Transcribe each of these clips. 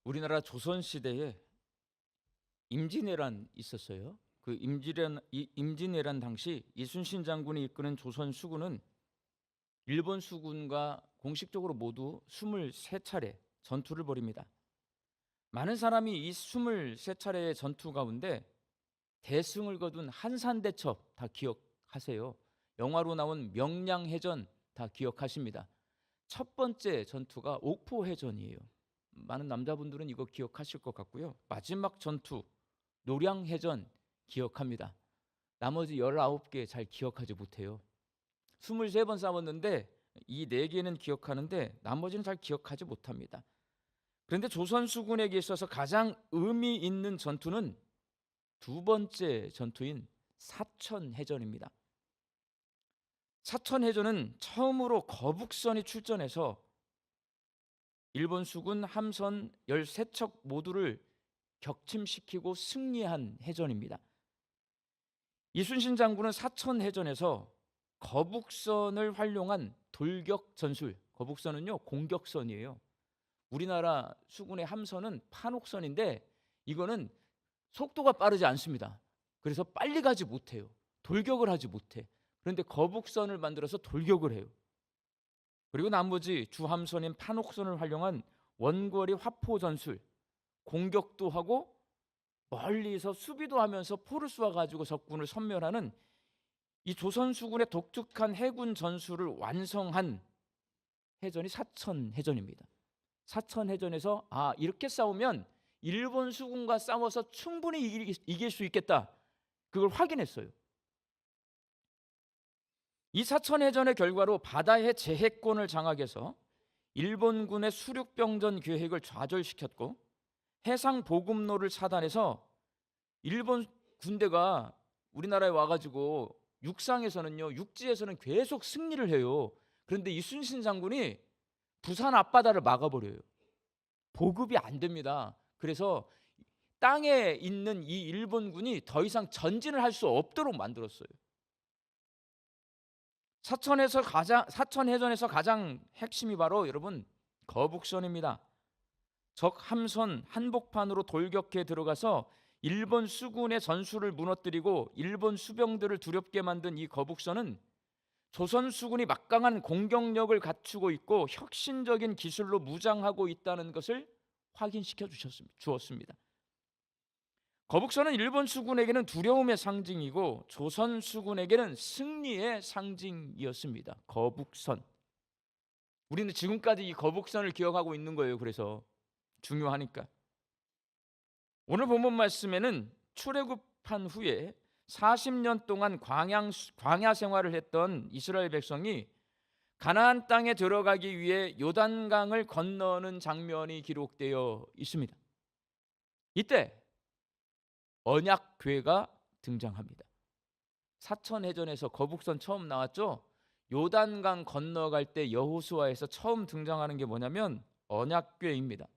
우리나라 조선 시대에 임진왜란 있었어요. 그 임진왜란 당시 이순신 장군이 이끄는 조선 수군은 일본 수군과 공식적으로 모두 23차례 전투를 벌입니다. 많은 사람이 이 23차례의 전투 가운데 대승을 거둔 한산대첩 다 기억하세요. 영화로 나온 명량해전 다 기억하십니다. 첫 번째 전투가 옥포해전이에요. 많은 남자분들은 이거 기억하실 것 같고요. 마지막 전투 노량해전 기억합니다. 나머지 19개 잘 기억하지 못해요. 23번 싸웠는데 이 4개는 기억하는데 나머지는 잘 기억하지 못합니다. 그런데 조선 수군에게 있어서 가장 의미 있는 전투는 두 번째 전투인 사천해전입니다. 사천해전은 처음으로 거북선이 출전해서 일본 수군 함선 13척 모두를 격침시키고 승리한 해전입니다. 이순신 장군은 사천해전에서 거북선을 활용한 돌격 전술, 거북선은요 공격선이에요. 우리나라 수군의 함선은 판옥선인데 이거는 속도가 빠르지 않습니다. 그래서 빨리 가지 못해요. 돌격을 하지 못해. 그런데 거북선을 만들어서 돌격을 해요. 그리고 나머지 주함선인 판옥선을 활용한 원거리 화포 전술, 공격도 하고 멀리서 수비도 하면서 포를 쏘아가지고 적군을 섬멸하는 이 조선 수군의 독특한 해군 전술을 완성한 해전이 사천해전입니다. 사천해전에서 이렇게 싸우면 일본 수군과 싸워서 충분히 이길 수 있겠다. 그걸 확인했어요. 이 사천해전의 결과로 바다의 제해권을 장악해서 일본군의 수륙병전 계획을 좌절시켰고 해상 보급로를 차단해서 일본 군대가 우리나라에 와가지고 육상에서는요, 육지에서는 계속 승리를 해요. 그런데 이순신 장군이 부산 앞바다를 막아버려요. 보급이 안 됩니다. 그래서 땅에 있는 이 일본군이 더 이상 전진을 할 수 없도록 만들었어요. 사천해전에서 가장 핵심이 바로 여러분 거북선입니다. 적 함선 한복판으로 돌격해 들어가서 일본 수군의 전술을 무너뜨리고 일본 수병들을 두렵게 만든 이 거북선은 조선 수군이 막강한 공격력을 갖추고 있고 혁신적인 기술로 무장하고 있다는 것을 확인시켜 주었습니다. 거북선은 일본 수군에게는 두려움의 상징이고 조선 수군에게는 승리의 상징이었습니다. 거북선. 우리는 지금까지 이 거북선을 기억하고 있는 거예요. 그래서 중요하니까. 오늘 본문 말씀에는 출애굽한 후에 40년 동안 광야 생활을 했던 이스라엘 백성이 가나안 땅에 들어가기 위해 요단강을 건너는 장면이 기록되어 있습니다. 이때 언약궤가 등장합니다. 사천해전에서 거북선 처음 나왔죠. 요단강 건너갈 때 여호수아에서 처음 등장하는 게 뭐냐면 언약궤입니다.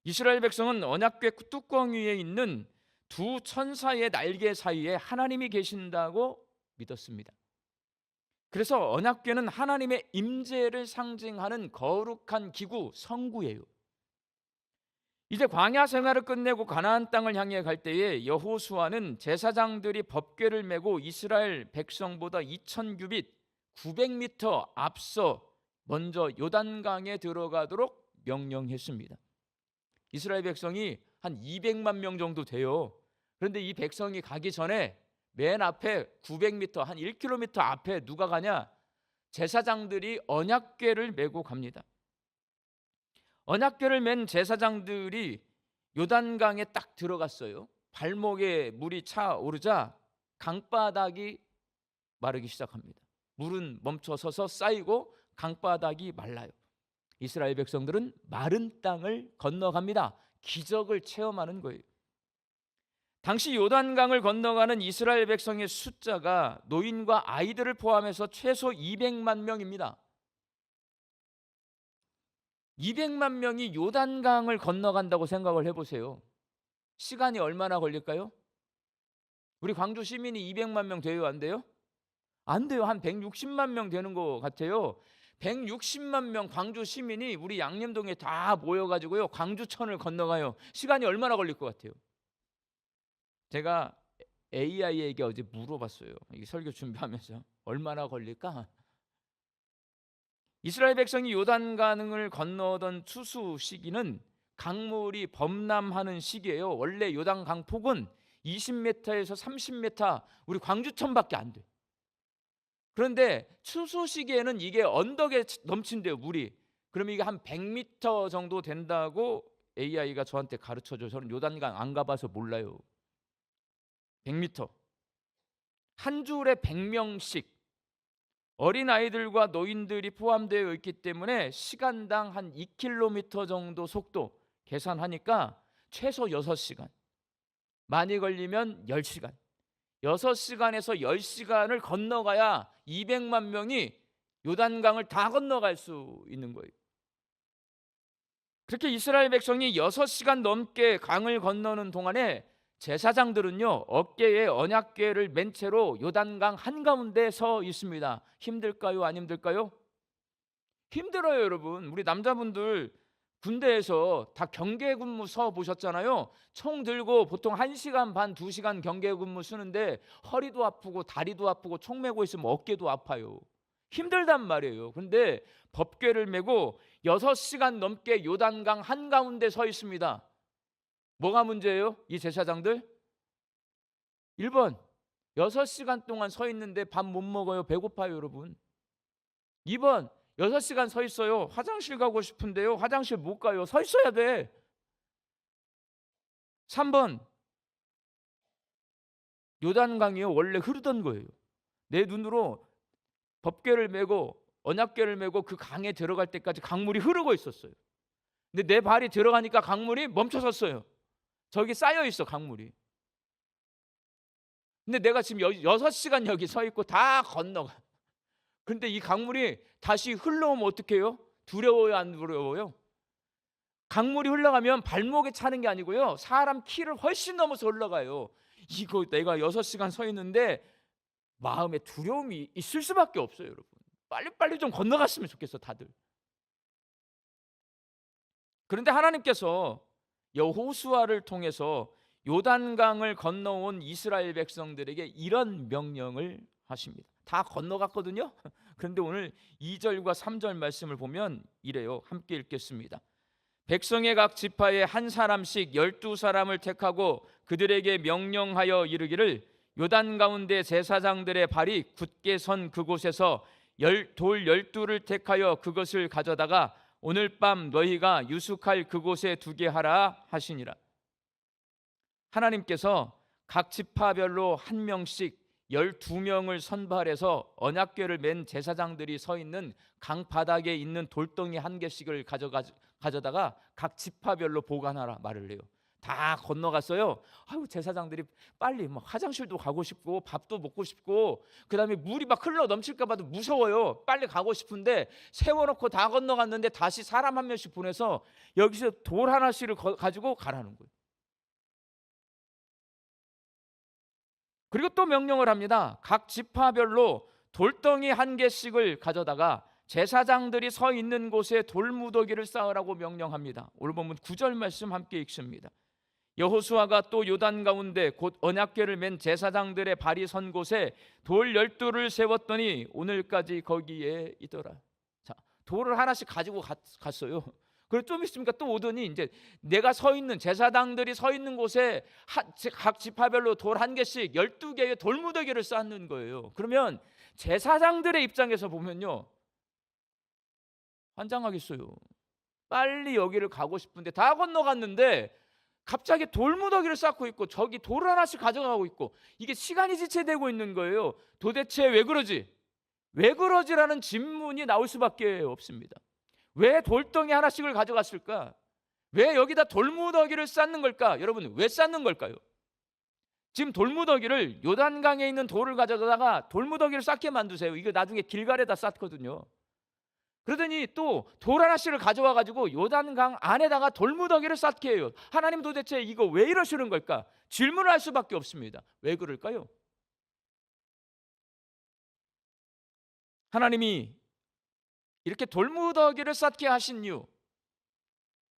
이스라엘 백성은 언약궤 뚜껑 위에 있는 두 천사의 날개 사이에 하나님이 계신다고 믿었습니다. 그래서 언약궤는 하나님의 임재를 상징하는 거룩한 기구, 성구예요. 이제 광야 생활을 끝내고 가나안 땅을 향해 갈 때에 여호수아는 제사장들이 법궤를 메고 이스라엘 백성보다 2000규빗 900m 앞서 먼저 요단강에 들어가도록 명령했습니다. 이스라엘 백성이 한 200만 명 정도 돼요. 그런데 이 백성이 가기 전에 맨 앞에 900m, 한 1km 앞에 누가 가냐? 제사장들이 언약궤를 메고 갑니다. 언약궤를 맨 제사장들이 요단강에 딱 들어갔어요. 발목에 물이 차오르자 강바닥이 마르기 시작합니다. 물은 멈춰 서서 쌓이고 강바닥이 말라요. 이스라엘 백성들은 마른 땅을 건너갑니다. 기적을 체험하는 거예요. 당시 요단강을 건너가는 이스라엘 백성의 숫자가 노인과 아이들을 포함해서 최소 200만 명입니다. 200만 명이 요단강을 건너간다고 생각을 해보세요. 시간이 얼마나 걸릴까요? 우리 광주 시민이 200만 명 돼요? 안 돼요? 안 돼요. 한 160만 명 되는 것 같아요. 160만 명 광주 시민이 우리 양림동에 다 모여가지고요 광주천을 건너가요. 시간이 얼마나 걸릴 것 같아요? 제가 AI에게 어제 물어봤어요. 이 설교 준비하면서 얼마나 걸릴까? 이스라엘 백성이 요단강을 건너던 추수 시기는 강물이 범람하는 시기예요. 원래 요단강 폭은 20m에서 30m 우리 광주천밖에 안 돼. 그런데 추수 시기에는 이게 언덕에 넘친대요, 물이. 그러면 이게 한 100m 정도 된다고 AI가 저한테 가르쳐줘요. 저는 요단강 안 가봐서 몰라요. 100m. 한 줄에 100명씩 어린아이들과 노인들이 포함되어 있기 때문에 시간당 한 2km 정도 속도 계산하니까 최소 6시간. 많이 걸리면 10시간. 6시간에서 10시간을 건너가야 200만 명이 요단강을 다 건너갈 수 있는 거예요. 그렇게 이스라엘 백성이 6시간 넘게 강을 건너는 동안에 제사장들은요 어깨에 언약궤를 맨 채로 요단강 한가운데 서 있습니다. 힘들까요? 안 힘들까요? 힘들어요, 여러분. 우리 남자분들 군대에서 다 경계근무 서 보셨잖아요. 총 들고 보통 1시간 반, 2시간 경계근무 쓰는데 허리도 아프고 다리도 아프고 총 메고 있으면 어깨도 아파요. 힘들단 말이에요. 그런데 법궤를 메고 6시간 넘게 요단강 한가운데 서 있습니다. 뭐가 문제예요? 이 제사장들? 1번, 6시간 동안 서 있는데 밥 못 먹어요. 배고파요, 여러분. 2번, 6시간 서 있어요. 화장실 가고 싶은데요. 화장실 못 가요. 서 있어야 돼. 3번, 요단강이요 원래 흐르던 거예요. 내 눈으로 법궤를 메고 언약궤를 메고 그 강에 들어갈 때까지 강물이 흐르고 있었어요. 근데 내 발이 들어가니까 강물이 멈춰섰어요. 저기 쌓여 있어, 강물이. 근데 내가 지금 6시간 여기 서 있고 다 건너가. 근데 이 강물이 다시 흘러오면 어떡해요? 두려워요, 안 두려워요? 강물이 흘러가면 발목에 차는 게 아니고요 사람 키를 훨씬 넘어서 흘러가요. 이거 내가 6시간 서 있는데 마음에 두려움이 있을 수밖에 없어요, 여러분. 빨리빨리 좀 건너갔으면 좋겠어, 다들. 그런데 하나님께서 여호수아를 통해서 요단강을 건너온 이스라엘 백성들에게 이런 명령을 하십니다. 다 건너갔거든요. 그런데 오늘 2절과 3절 말씀을 보면 이래요. 함께 읽겠습니다. 백성의 각 지파에 한 사람씩 12사람을 택하고 그들에게 명령하여 이르기를 요단 가운데 제사장들의 발이 굳게 선 그곳에서 돌 12를 택하여 그것을 가져다가 오늘 밤 너희가 유숙할 그곳에 두게 하라 하시니라. 하나님께서 각 지파별로 한 명씩 12명을 선발해서 언약궤를 맨 제사장들이 서 있는 강 바닥에 있는 돌덩이 한 개씩을 가져다가 각 지파별로 보관하라 말을 해요. 다 건너갔어요. 아유, 제사장들이 빨리 막 화장실도 가고 싶고 밥도 먹고 싶고 그다음에 물이 막 흘러 넘칠까 봐도 무서워요. 빨리 가고 싶은데 세워놓고 다 건너갔는데 다시 사람 한 명씩 보내서 여기서 돌 하나씩을 가지고 가라는 거예요. 그리고 또 명령을 합니다. 각 지파별로 돌덩이 한 개씩을 가져다가 제사장들이 서 있는 곳에 돌무더기를 쌓으라고 명령합니다. 오늘 보면 9절 말씀 함께 읽습니다. 여호수아가 또 요단 가운데 곧 언약궤를 맨 제사장들의 발이 선 곳에 돌 12를 세웠더니 오늘까지 거기에 있더라. 자, 돌을 하나씩 가지고 갔어요. 그리고 좀 있으니까 또 오더니 이제 내가 서 있는 제사장들이 서 있는 곳에 각 지파별로 돌 한 개씩 12개의 돌무더기를 쌓는 거예요. 그러면 제사장들의 입장에서 보면요 환장하겠어요. 빨리 여기를 가고 싶은데 다 건너갔는데 갑자기 돌무더기를 쌓고 있고 저기 돌을 하나씩 가져가고 있고 이게 시간이 지체되고 있는 거예요. 도대체 왜 그러지? 왜 그러지라는 질문이 나올 수밖에 없습니다. 왜 돌덩이 하나씩을 가져갔을까? 왜 여기다 돌무더기를 쌓는 걸까? 여러분, 왜 쌓는 걸까요? 지금 돌무더기를 요단강에 있는 돌을 가져다가 돌무더기를 쌓게 만드세요. 이거 나중에 길갈에다 쌓거든요. 그러더니 또 돌 하나씩을 가져와 가지고 요단강 안에다가 돌무더기를 쌓게 해요. 하나님 도대체 이거 왜 이러시는 걸까? 질문을 할 수밖에 없습니다. 왜 그럴까요? 하나님이 이렇게 돌무더기를 쌓게 하신 이유,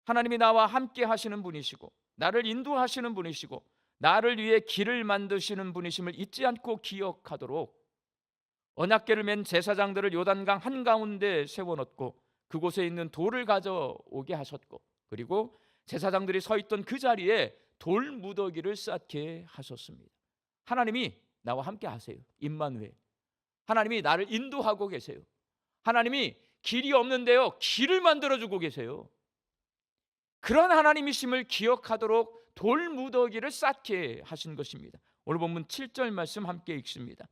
하나님이 나와 함께 하시는 분이시고 나를 인도하시는 분이시고 나를 위해 길을 만드시는 분이심을 잊지 않고 기억하도록 언약궤를 맨 제사장들을 요단강 한가운데 세워놓고 그곳에 있는 돌을 가져오게 하셨고, 그리고 제사장들이 서 있던 그 자리에 돌무더기를 쌓게 하셨습니다. 하나님이 나와 함께 하세요. 임마누엘, 하나님이 나를 인도하고 계세요. 하나님이 길이 없는데요, 길을 만들어주고 계세요. 그런 하나님이심을 기억하도록 돌무더기를 쌓게 하신 것입니다. 오늘 본문 7절 말씀 함께 읽습니다.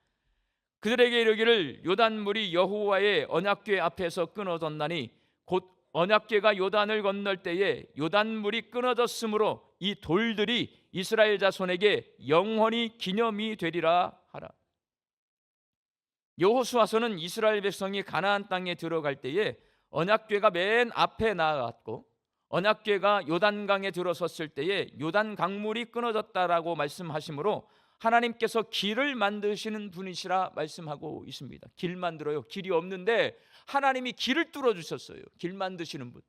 그들에게 이르기를 요단물이 여호와의 언약궤 앞에서 끊어졌나니 곧 언약궤가 요단을 건널 때에 요단물이 끊어졌으므로 이 돌들이 이스라엘 자손에게 영원히 기념이 되리라 하라. 여호수아서는 이스라엘 백성이 가나안 땅에 들어갈 때에 언약궤가 맨 앞에 나아갔고 언약궤가 요단강에 들어섰을 때에 요단 강물이 끊어졌다라고 말씀하시므로 하나님께서 길을 만드시는 분이시라 말씀하고 있습니다. 길 만들어요. 길이 없는데 하나님이 길을 뚫어 주셨어요. 길 만드시는 분.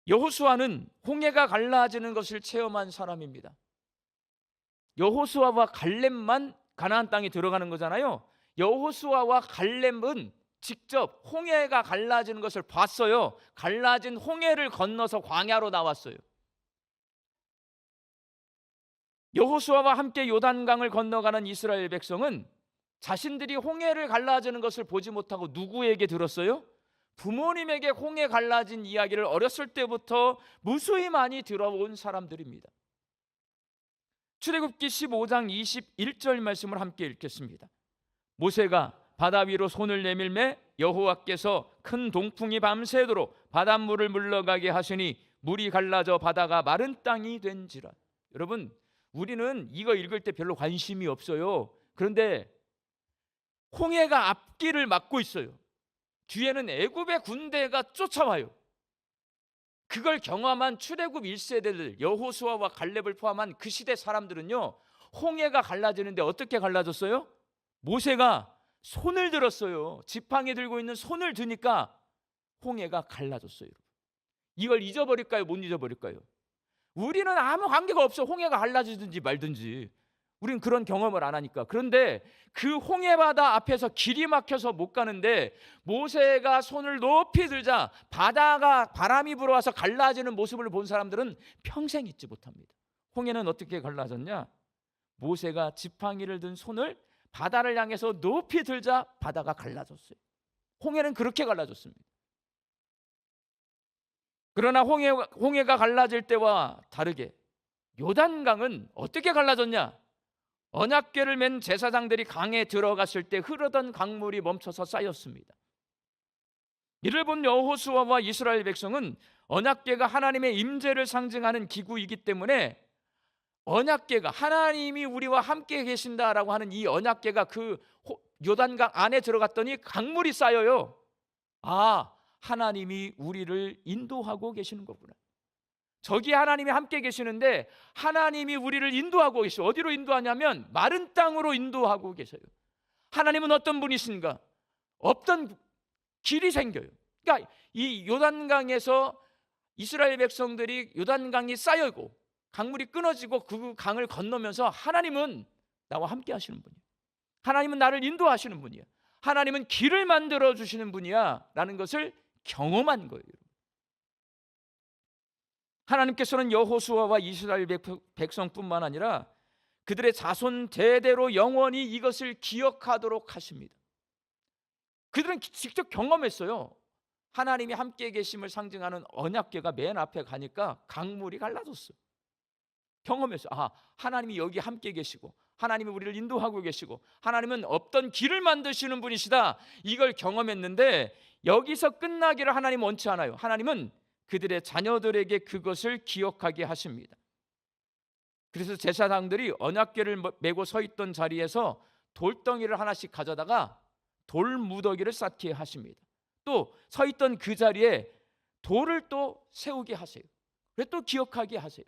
여호수아는 홍해가 갈라지는 것을 체험한 사람입니다. 여호수아와 갈렙만 가나안 땅에 들어가는 거잖아요. 여호수아와 갈렙은 직접 홍해가 갈라지는 것을 봤어요. 갈라진 홍해를 건너서 광야로 나왔어요. 여호수아와 함께 요단강을 건너가는 이스라엘 백성은 자신들이 홍해를 갈라지는 것을 보지 못하고 누구에게 들었어요? 부모님에게 홍해 갈라진 이야기를 어렸을 때부터 무수히 많이 들어온 사람들입니다. 출애굽기 15장 21절 말씀을 함께 읽겠습니다. 모세가 바다 위로 손을 내밀매 여호와께서 큰 동풍이 밤새도록 바닷물을 물러가게 하시니 물이 갈라져 바다가 마른 땅이 된지라. 여러분, 우리는 이거 읽을 때 별로 관심이 없어요. 그런데 홍해가 앞길을 막고 있어요. 뒤에는 애굽의 군대가 쫓아와요. 그걸 경험한 출애굽 1세대들 여호수아와 갈렙을 포함한 그 시대 사람들은요, 홍해가 갈라지는데 어떻게 갈라졌어요? 모세가 손을 들었어요. 지팡이 들고 있는 손을 드니까 홍해가 갈라졌어요. 이걸 잊어버릴까요? 못 잊어버릴까요? 우리는 아무 관계가 없어. 홍해가 갈라지든지 말든지 우리는 그런 경험을 안 하니까. 그런데 그 홍해바다 앞에서 길이 막혀서 못 가는데 모세가 손을 높이 들자 바다가 바람이 불어와서 갈라지는 모습을 본 사람들은 평생 잊지 못합니다. 홍해는 어떻게 갈라졌냐? 모세가 지팡이를 든 손을 바다를 향해서 높이 들자 바다가 갈라졌어요. 홍해는 그렇게 갈라졌습니다. 그러나 홍해가 갈라질 때와 다르게 요단강은 어떻게 갈라졌냐? 언약궤를 맨 제사장들이 강에 들어갔을 때 흐르던 강물이 멈춰서 쌓였습니다. 이를 본 여호수아와 이스라엘 백성은 언약궤가 하나님의 임재를 상징하는 기구이기 때문에 언약궤가 하나님이 우리와 함께 계신다라고 하는 이 언약궤가 그 요단강 안에 들어갔더니 강물이 쌓여요. 아, 하나님이 우리를 인도하고 계시는 거구나. 저기 하나님이 함께 계시는데 하나님이 우리를 인도하고 계셔요. 어디로 인도하냐면 마른 땅으로 인도하고 계세요. 하나님은 어떤 분이신가? 없던 길이 생겨요. 그러니까 이 요단강에서 이스라엘 백성들이 요단강이 쌓여고 강물이 끊어지고 그 강을 건너면서 하나님은 나와 함께 하시는 분이에요. 하나님은 나를 인도하시는 분이야. 하나님은 길을 만들어 주시는 분이야 라는 것을 경험한 거예요. 하나님께서는 여호수아와 이스라엘 백성뿐만 아니라 그들의 자손 대대로 영원히 이것을 기억하도록 하십니다. 그들은 직접 경험했어요. 하나님이 함께 계심을 상징하는 언약궤가 맨 앞에 가니까 강물이 갈라졌어요. 경험했어요. 아, 하나님이 여기 함께 계시고 하나님이 우리를 인도하고 계시고 하나님은 없던 길을 만드시는 분이시다. 이걸 경험했는데 여기서 끝나기를 하나님은 원치 않아요. 하나님은 그들의 자녀들에게 그것을 기억하게 하십니다. 그래서 제사장들이 언약궤를 메고 서 있던 자리에서 돌덩이를 하나씩 가져다가 돌무더기를 쌓게 하십니다. 또 서 있던 그 자리에 돌을 또 세우게 하세요. 그래서 또 기억하게 하세요.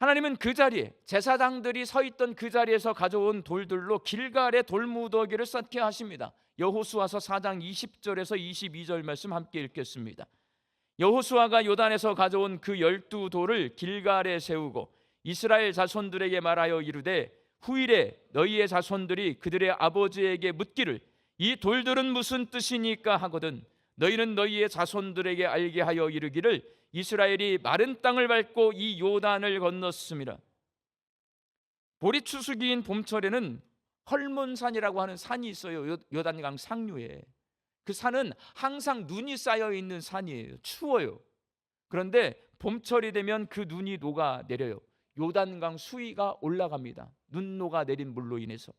하나님은 그 자리에, 제사장들이 서 있던 그 자리에서 가져온 돌들로 길갈의 돌무더기를 쌓게 하십니다. 여호수아서 4장 20절에서 22절 말씀 함께 읽겠습니다. 여호수아가 요단에서 가져온 그 12돌을 길갈에 세우고 이스라엘 자손들에게 말하여 이르되 후일에 너희의 자손들이 그들의 아버지에게 묻기를 이 돌들은 무슨 뜻이니까 하거든 너희는 너희의 자손들에게 알게 하여 이르기를 이스라엘이 마른 땅을 밟고 이 요단을 건넜습니다. 보리 추수기인 봄철에는 헐몬산이라고 하는 산이 있어요. 요단강 상류에. 그 산은 항상 눈이 쌓여 있는 산이에요. 추워요. 그런데 봄철이 되면 그 눈이 녹아 내려요. 요단강 수위가 올라갑니다. 눈 녹아 내린 물로 인해서.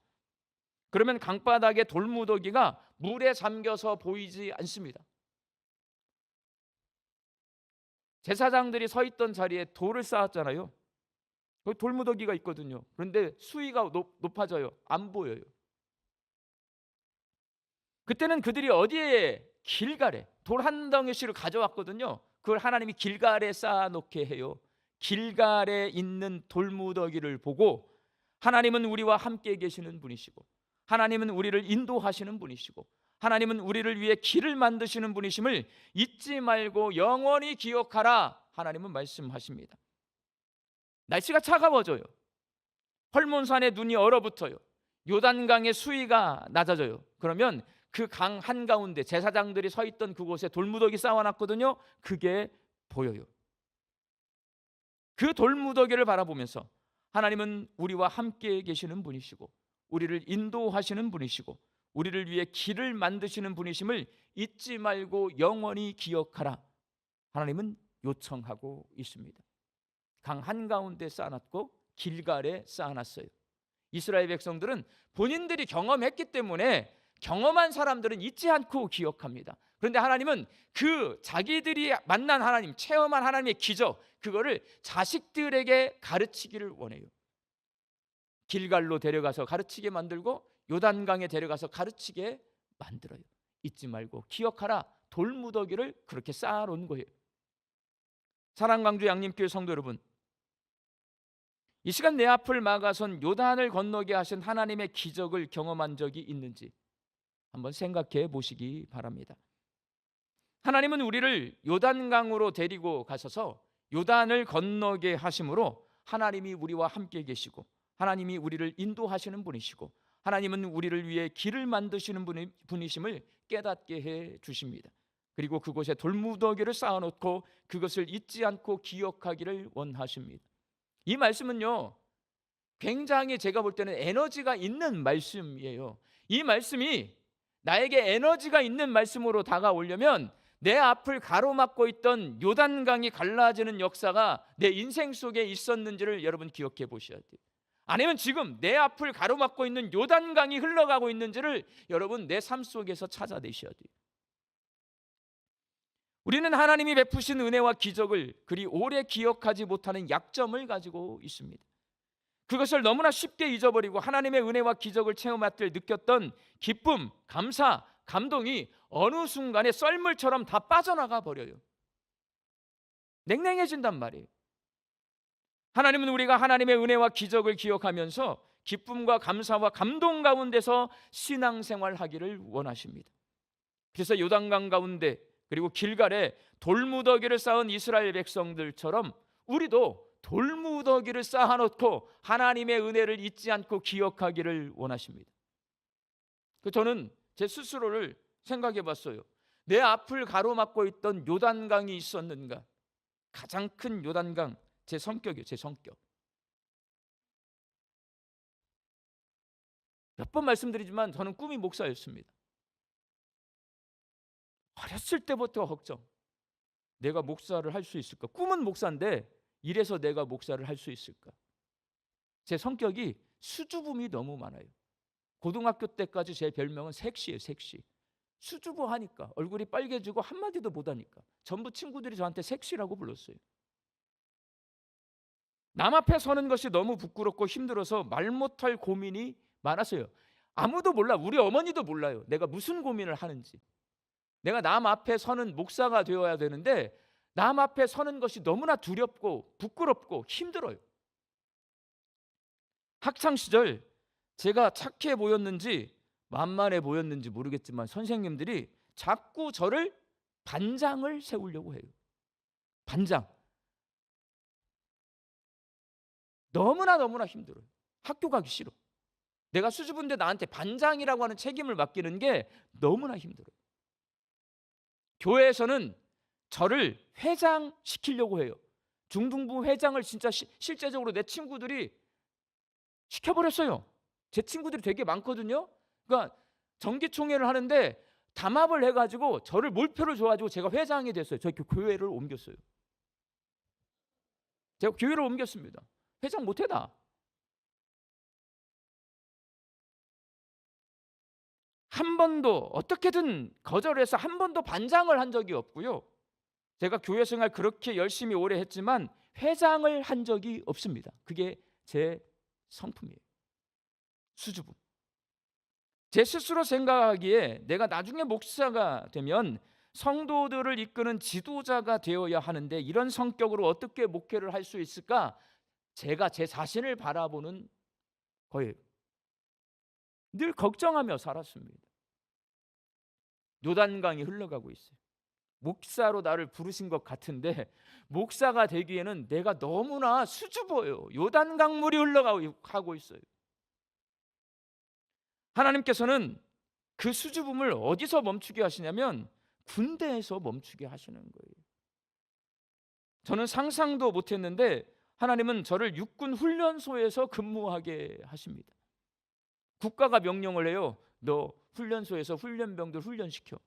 그러면 강바닥에 돌무더기가 물에 잠겨서 보이지 않습니다. 제사장들이 서 있던 자리에 돌을 쌓았잖아요. 거기 돌무더기가 있거든요. 그런데 수위가 높아져요. 안 보여요. 그때는 그들이 어디에? 길갈에 돌 한 덩이씩을 가져왔거든요. 그걸 하나님이 길갈에 쌓아놓게 해요. 길갈에 있는 돌무더기를 보고 하나님은 우리와 함께 계시는 분이시고 하나님은 우리를 인도하시는 분이시고 하나님은 우리를 위해 길을 만드시는 분이심을 잊지 말고 영원히 기억하라. 하나님은 말씀하십니다. 날씨가 차가워져요. 헐몬산에 눈이 얼어붙어요. 요단강의 수위가 낮아져요. 그러면 그 강 한가운데 제사장들이 서 있던 그곳에 돌무더기 쌓아놨거든요. 그게 보여요. 그 돌무더기를 바라보면서 하나님은 우리와 함께 계시는 분이시고 우리를 인도하시는 분이시고 우리를 위해 길을 만드시는 분이심을 잊지 말고 영원히 기억하라. 하나님은 요청하고 있습니다. 강 한가운데 쌓아놨고 길갈에 쌓아놨어요. 이스라엘 백성들은 본인들이 경험했기 때문에 경험한 사람들은 잊지 않고 기억합니다. 그런데 하나님은 그 자기들이 만난 하나님, 체험한 하나님의 기적, 그거를 자식들에게 가르치기를 원해요. 길갈로 데려가서 가르치게 만들고 요단강에 데려가서 가르치게 만들어요. 잊지 말고 기억하라. 돌무더기를 그렇게 쌓아놓은 거예요. 사랑광주 양림교회 성도 여러분, 이 시간 내 앞을 막아선 요단을 건너게 하신 하나님의 기적을 경험한 적이 있는지 한번 생각해 보시기 바랍니다. 하나님은 우리를 요단강으로 데리고 가셔서 요단을 건너게 하심으로 하나님이 우리와 함께 계시고 하나님이 우리를 인도하시는 분이시고 하나님은 우리를 위해 길을 만드시는 분이심을 깨닫게 해 주십니다. 그리고 그곳에 돌무더기를 쌓아놓고 그것을 잊지 않고 기억하기를 원하십니다. 이 말씀은요, 굉장히 제가 볼 때는 에너지가 있는 말씀이에요. 이 말씀이 나에게 에너지가 있는 말씀으로 다가오려면 내 앞을 가로막고 있던 요단강이 갈라지는 역사가 내 인생 속에 있었는지를 여러분 기억해 보셔야 돼요. 아니면 지금 내 앞을 가로막고 있는 요단강이 흘러가고 있는지를 여러분 내 삶 속에서 찾아내셔야 돼요. 우리는 하나님이 베푸신 은혜와 기적을 그리 오래 기억하지 못하는 약점을 가지고 있습니다. 그것을 너무나 쉽게 잊어버리고 하나님의 은혜와 기적을 체험할 때 느꼈던 기쁨, 감사, 감동이 어느 순간에 썰물처럼 다 빠져나가 버려요. 냉랭해진단 말이에요. 하나님은 우리가 하나님의 은혜와 기적을 기억하면서 기쁨과 감사와 감동 가운데서 신앙생활하기를 원하십니다. 그래서 요단강 가운데 그리고 길갈에 돌무더기를 쌓은 이스라엘 백성들처럼 우리도 돌무더기를 쌓아놓고 하나님의 은혜를 잊지 않고 기억하기를 원하십니다. 저는 제 스스로를 생각해 봤어요. 내 앞을 가로막고 있던 요단강이 있었는가? 가장 큰 요단강, 제 성격이에요. 제 성격. 몇 번 말씀드리지만 저는 꿈이 목사였습니다. 어렸을 때부터 걱정. 내가 목사를 할 수 있을까? 꿈은 목사인데 이래서 내가 목사를 할 수 있을까? 제 성격이 수줍음이 너무 많아요. 고등학교 때까지 제 별명은 색시예요. 색시. 수줍어하니까 얼굴이 빨개지고 한마디도 못하니까 전부 친구들이 저한테 색시라고 불렀어요. 남 앞에 서는 것이 너무 부끄럽고 힘들어서 말 못할 고민이 많았어요. 아무도 몰라. 우리 어머니도 몰라요. 내가 무슨 고민을 하는지. 내가 남 앞에 서는 목사가 되어야 되는데 남 앞에 서는 것이 너무나 두렵고 부끄럽고 힘들어요. 학창 시절 제가 착해 보였는지 만만해 보였는지 모르겠지만 선생님들이 자꾸 저를 반장을 세우려고 해요. 반장. 너무나 힘들어요. 학교 가기 싫어. 내가 수줍은데 나한테 반장이라고 하는 책임을 맡기는 게 너무나 힘들어요. 교회에서는 저를 회장시키려고 해요. 중등부 회장을 진짜 실제적으로 내 친구들이 시켜버렸어요. 제 친구들이 되게 많거든요. 그러니까 정기총회를 하는데 담합을 해가지고 저를 몰표를 줘가지고 제가 회장이 됐어요. 저희 교회를 옮겼어요. 제가 교회를 옮겼습니다. 회장 못해 나. 한 번도 어떻게든 거절해서 한 번도 반장을 한 적이 없고요. 제가 교회 생활 그렇게 열심히 오래 했지만 회장을 한 적이 없습니다. 그게 제 성품이에요. 수줍음. 제 스스로 생각하기에 내가 나중에 목사가 되면 성도들을 이끄는 지도자가 되어야 하는데 이런 성격으로 어떻게 목회를 할 수 있을까? 제가 제 자신을 바라보는 거예요. 늘 걱정하며 살았습니다. 요단강이 흘러가고 있어요. 목사로 나를 부르신 것 같은데 목사가 되기에는 내가 너무나 수줍어요. 요단강물이 흘러가고 있어요. 하나님께서는 그 수줍음을 어디서 멈추게 하시냐면 군대에서 멈추게 하시는 거예요. 저는 상상도 못했는데 하나님은 저를 육군 훈련소에서 근무하게 하십니다. 국가가 명령을 해요. 너 훈련소에서 훈련병들 훈련시켜.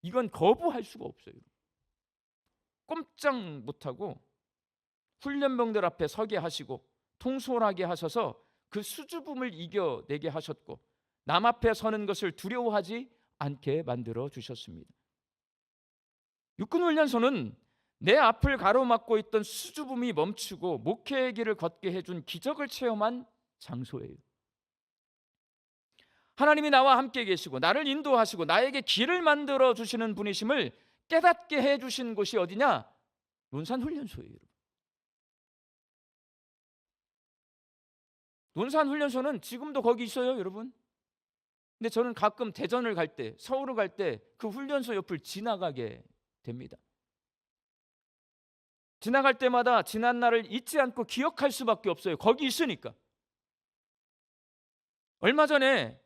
이건 거부할 수가 없어요. 꼼짝 못하고 훈련병들 앞에 서게 하시고 통솔하게 하셔서 그 수줍음을 이겨내게 하셨고 남 앞에 서는 것을 두려워하지 않게 만들어 주셨습니다. 육군훈련소는 내 앞을 가로막고 있던 수줍음이 멈추고 목회의 길을 걷게 해준 기적을 체험한 장소예요. 하나님이 나와 함께 계시고 나를 인도하시고 나에게 길을 만들어 주시는 분이심을 깨닫게 해주신 곳이 어디냐? 논산훈련소예요. 논산훈련소는 지금도 거기 있어요, 여러분. 근데 저는 가끔 대전을 갈 때, 서울을 갈 때 그 훈련소 옆을 지나가게 됩니다. 지나갈 때마다 지난 날을 잊지 않고 기억할 수밖에 없어요. 거기 있으니까. 얼마 전에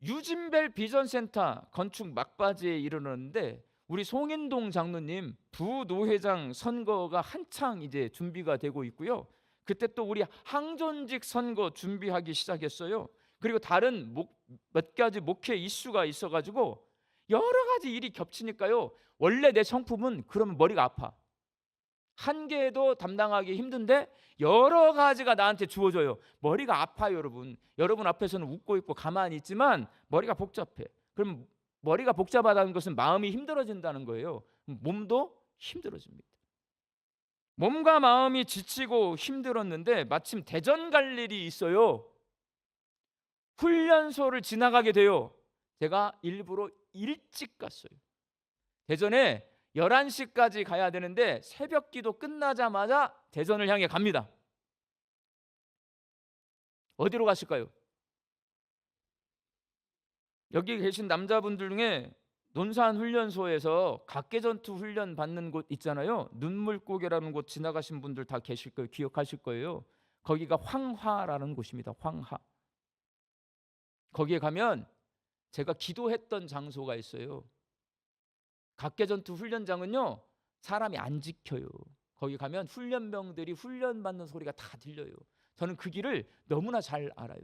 유진벨 비전센터 건축 막바지에 이르렀는데 우리 송인동 장로님 부노회장 선거가 한창 이제 준비가 되고 있고요. 그때 또 우리 항존직 선거 준비하기 시작했어요. 그리고 다른 몇 가지 목회 이슈가 있어가지고 여러 가지 일이 겹치니까요. 원래 내 성품은 그러면 머리가 아파. 한 개도 담당하기 힘든데 여러 가지가 나한테 주어져요. 머리가 아파요, 여러분. 여러분 앞에서는 웃고 있고 가만히 있지만 머리가 복잡해. 그럼 머리가 복잡하다는 것은 마음이 힘들어진다는 거예요. 몸도 힘들어집니다. 몸과 마음이 지치고 힘들었는데 마침 대전 갈 일이 있어요. 훈련소를 지나가게 돼요. 제가 일부러 일찍 갔어요. 대전에 11시까지 가야 되는데 새벽 기도 끝나자마자 대전을 향해 갑니다. 어디로 갔을까요? 여기 계신 남자분들 중에 논산훈련소에서 각개전투 훈련 받는 곳 있잖아요. 눈물고개라는 곳 지나가신 분들 다 계실 거예요. 기억하실 거예요. 거기가 황화라는 곳입니다. 황화. 거기에 가면 제가 기도했던 장소가 있어요. 각개전투 훈련장은요 사람이 안 지켜요. 거기 가면 훈련병들이 훈련받는 소리가 다 들려요. 저는 그 길을 너무나 잘 알아요.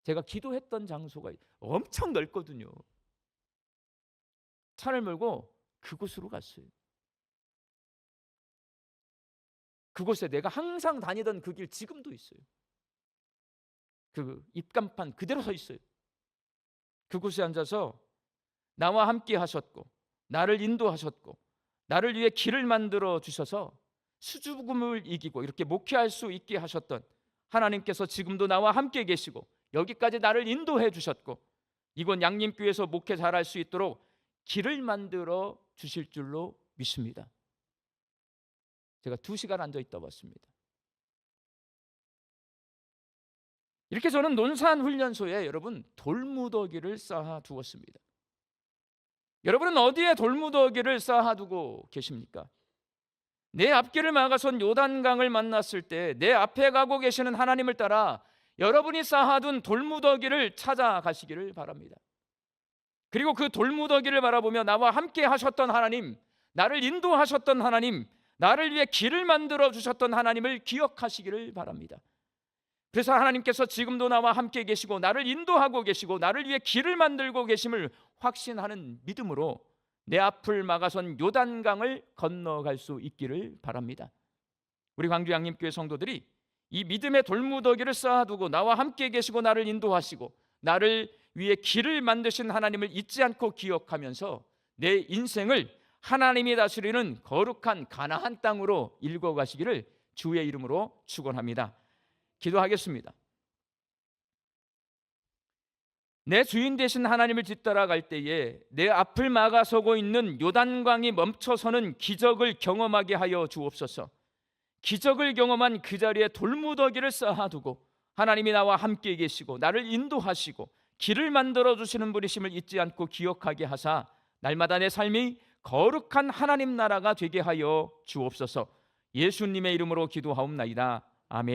제가 기도했던 장소가 엄청 넓거든요. 차를 몰고 그곳으로 갔어요. 그곳에 내가 항상 다니던 그 길 지금도 있어요. 그 입간판 그대로 서 있어요. 그곳에 앉아서 나와 함께 하셨고 나를 인도하셨고 나를 위해 길을 만들어 주셔서 수줍음을 이기고 이렇게 목회할 수 있게 하셨던 하나님께서 지금도 나와 함께 계시고 여기까지 나를 인도해 주셨고 이곳 양림교회에서 목회 잘할 수 있도록 길을 만들어 주실 줄로 믿습니다. 제가 2시간 앉아 있다 왔습니다. 이렇게 저는 논산 훈련소에 여러분 돌무더기를 쌓아 두었습니다. 여러분은 어디에 돌무더기를 쌓아 두고 계십니까? 내 앞길을 막아선 요단강을 만났을 때 내 앞에 가고 계시는 하나님을 따라 여러분이 쌓아둔 돌무더기를 찾아가시기를 바랍니다. 그리고 그 돌무더기를 바라보며 나와 함께 하셨던 하나님, 나를 인도하셨던 하나님, 나를 위해 길을 만들어 주셨던 하나님을 기억하시기를 바랍니다. 그래서 하나님께서 지금도 나와 함께 계시고 나를 인도하고 계시고 나를 위해 길을 만들고 계심을 확신하는 믿음으로 내 앞을 막아선 요단강을 건너갈 수 있기를 바랍니다. 우리 광주 양림교회 성도들이 이 믿음의 돌무더기를 쌓아두고 나와 함께 계시고 나를 인도하시고 나를 위해 길을 만드신 하나님을 잊지 않고 기억하면서 내 인생을 하나님이 다스리는 거룩한 가나안 땅으로 읽어가시기를 주의 이름으로 축원합니다. 기도하겠습니다. 내 주인 되신 하나님을 뒤따라갈 때에 내 앞을 막아서고 있는 요단강이 멈춰서는 기적을 경험하게 하여 주옵소서. 기적을 경험한 그 자리에 돌무더기를 쌓아두고 하나님이 나와 함께 계시고 나를 인도하시고 길을 만들어 주시는 분이심을 잊지 않고 기억하게 하사 날마다 내 삶이 거룩한 하나님 나라가 되게 하여 주옵소서. 예수님의 이름으로 기도하옵나이다. 아멘.